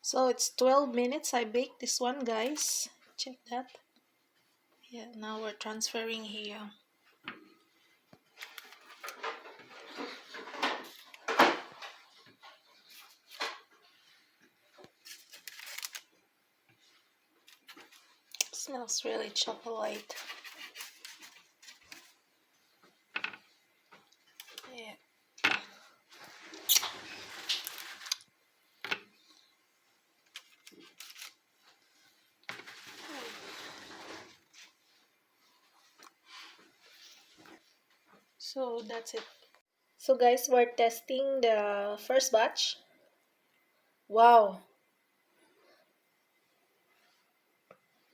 So it's 12 minutes I baked this one, guys. Check that. Yeah, now we're transferring here. Smells really chocolate. Yeah. So that's it. So guys, we're testing the first batch. Wow.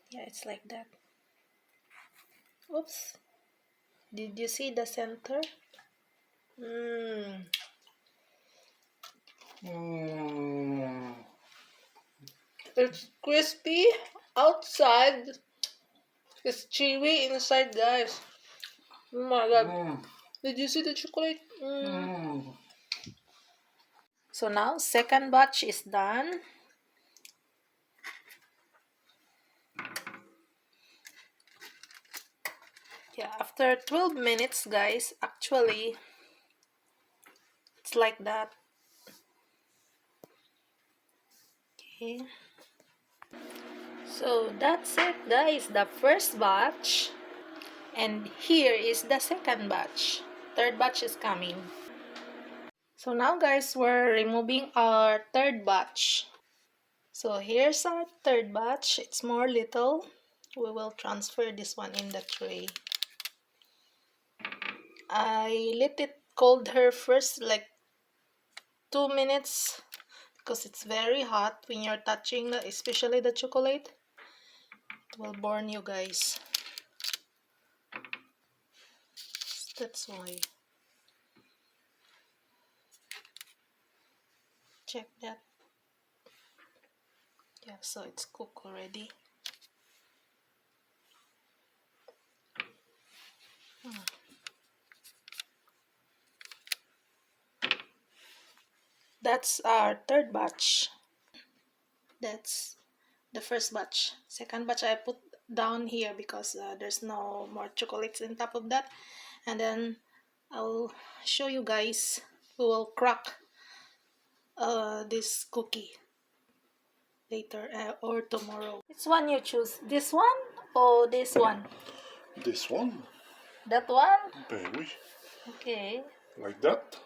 Yeah, it's like that. Oops. Did you see the center? It's crispy outside. It's chewy inside, guys. Oh my god. Did you see the chocolate? So now, second batch is done. Yeah, after 12 minutes, guys, actually, it's like that. Okay. So that's it, guys. The first batch. And here is the second batch. Third batch is coming. So now, guys, we're removing our third batch. So here's our third batch. It's more little. We will transfer this one in the tray. I let it cold her first like 2 minutes because it's very hot when you're touching the, especially the chocolate. It will burn you, guys. That's why. Check that. Yeah, so it's cooked already. That's our third batch. That's the first batch. Second batch I put down here because there's no more chocolates on top of that. And then I'll show you guys. We will crack this cookie later or tomorrow. Which one you choose? This one or this one? This one. That one? Baby. Okay. Like that.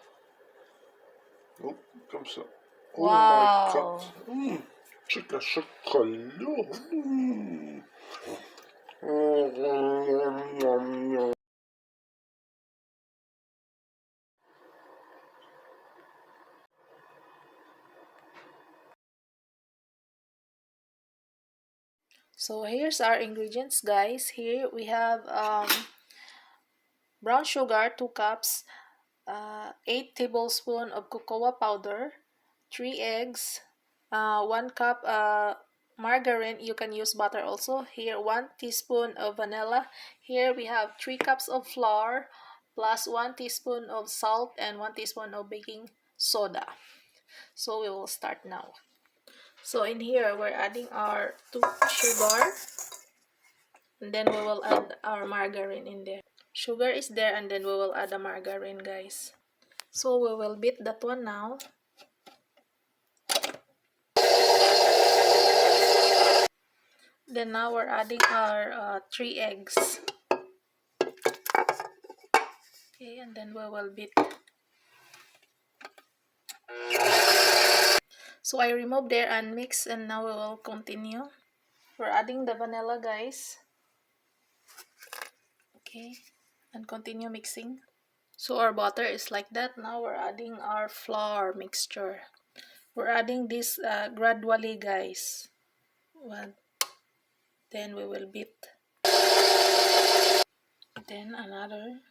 Oh, comes up. Oh Wow. my god. Chica chocolat. So here's our ingredients, guys. Here we have brown sugar, 2 cups, 8 tablespoons of cocoa powder, 3 eggs, 1 cup margarine. You can use butter also. Here 1 teaspoon of vanilla. Here we have 3 cups of flour plus 1 teaspoon of salt and 1 teaspoon of baking soda. So we will start now. So in here we're adding our 2 sugar, and then we will add our margarine in there. Sugar is there, and then we will add the margarine, guys. So we will beat that one now. Then now we're adding our 3 eggs. Okay, and then we will beat. So I remove there and mix, and now we will continue. We're adding the vanilla, guys. Okay, and continue mixing. So our butter is like that. Now we're adding our flour mixture. We're adding this gradually, guys. Well, then we will beat. Then another.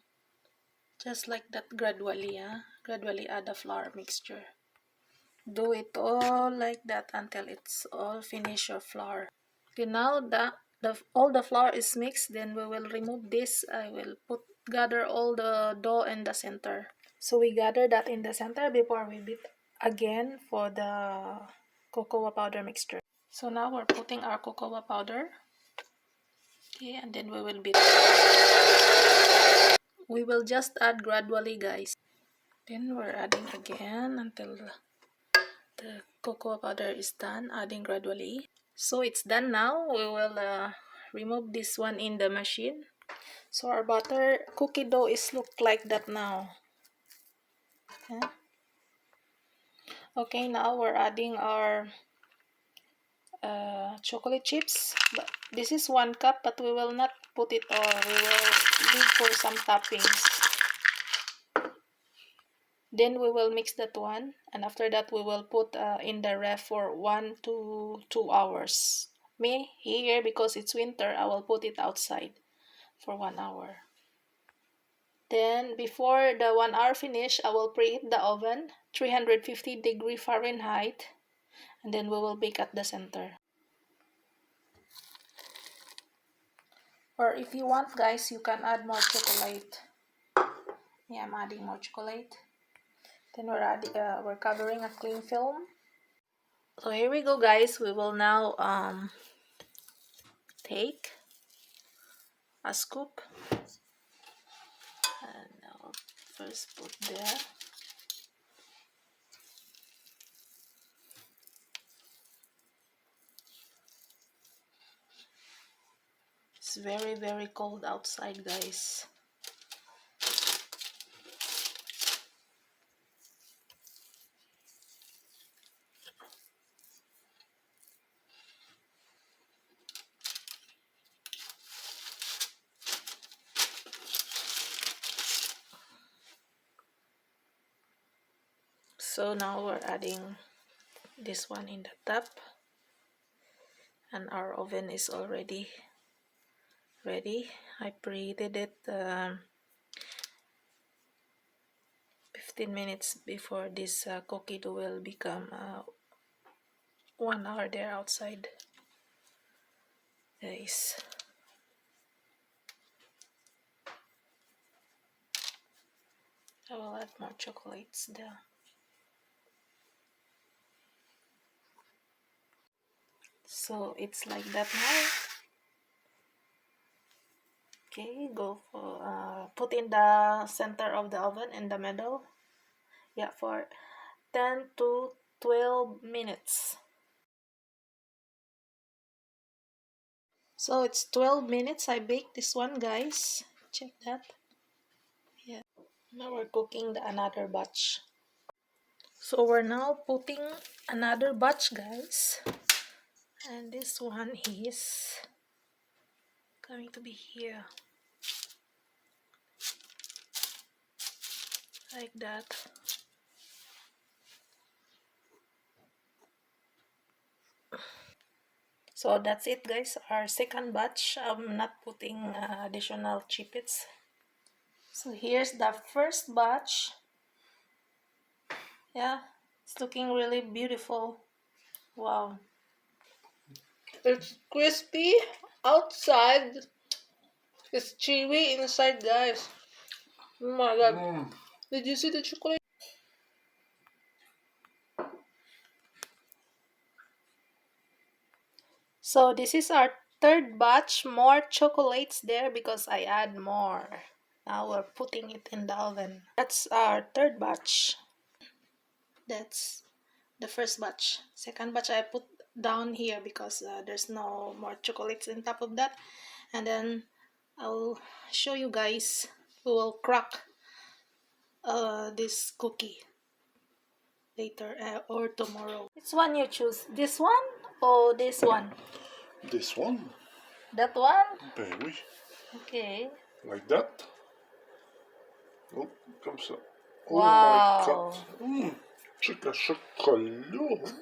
Just like that, gradually, gradually add the flour mixture. Do it all like that until it's all finish your flour. Okay, now that all the flour is mixed, then we will remove this. I will gather all the dough in the center. So we gather that in the center before we beat again for the cocoa powder mixture. So now we're putting our cocoa powder. Okay, and then we will beat. We will just add gradually, guys. Then we're adding again until the cocoa powder is done, adding gradually. So it's done now. We will remove this one in the machine. So our butter cookie dough is look like that now. Yeah. Okay, now we're adding our chocolate chips. But this is 1 cup, but we will not put it all. We will leave for some toppings. Then we will mix that one, and after that we will put in the ref for 1 to 2 hours. Me here, because it's winter, I will put it outside for 1 hour. Then before the 1 hour finish, I will preheat the oven 350 Fahrenheit, and then we will bake at the center. Or if you want, guys, you can add more chocolate. Yeah, I'm adding more chocolate. Then we're covering a cling film. So here we go, guys. We will now take a scoop, and I'll first put there. It's very, very cold outside, guys. So now we're adding this one in the top, and our oven is already ready. I preheated it 15 minutes before this cookie dough will become 1 hour there outside, guys. I will add more chocolates there. So it's like that now. Okay, go for put in the center of the oven in the middle. Yeah, for 10 to 12 minutes. So it's 12 minutes I baked this one, guys. Check that. Yeah. Now we're cooking another batch. So we're now putting another batch, guys. And this one is going to be here. Like that. So that's it, guys. Our second batch. I'm not putting additional chippets. So here's the first batch. Yeah, it's looking really beautiful. Wow. It's crispy outside. It's chewy inside, guys. Oh my god. Did you see the chocolate? So this is our third batch. More chocolates there because I add more. Now we're putting it in the oven. That's our third batch. That's the first batch. Second batch I put down here because there's no more chocolates on top of that. And then I'll show you guys. We will crack this cookie later or tomorrow. Which one you choose? This one or this one? This one, That one? baby. Okay. Like that. Oh, comme ça. Oh Wow. my god. Check le chocolat.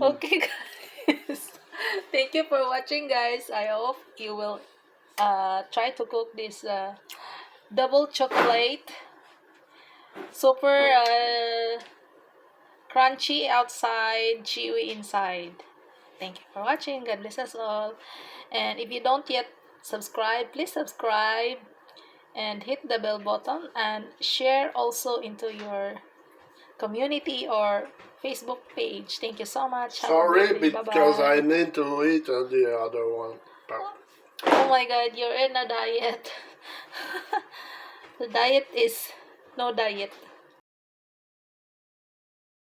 Okay, guys. Thank you for watching, guys. I hope you will try to cook this double chocolate. Super crunchy outside, chewy inside. Thank you for watching. God bless us all. And if you don't yet subscribe, please subscribe and hit the bell button and share also into your community or Facebook page. Thank you so much. Have a Sorry, great day. because I Bye-bye. need to eat the other one. Oh my god, you're in a diet. The diet is no diet.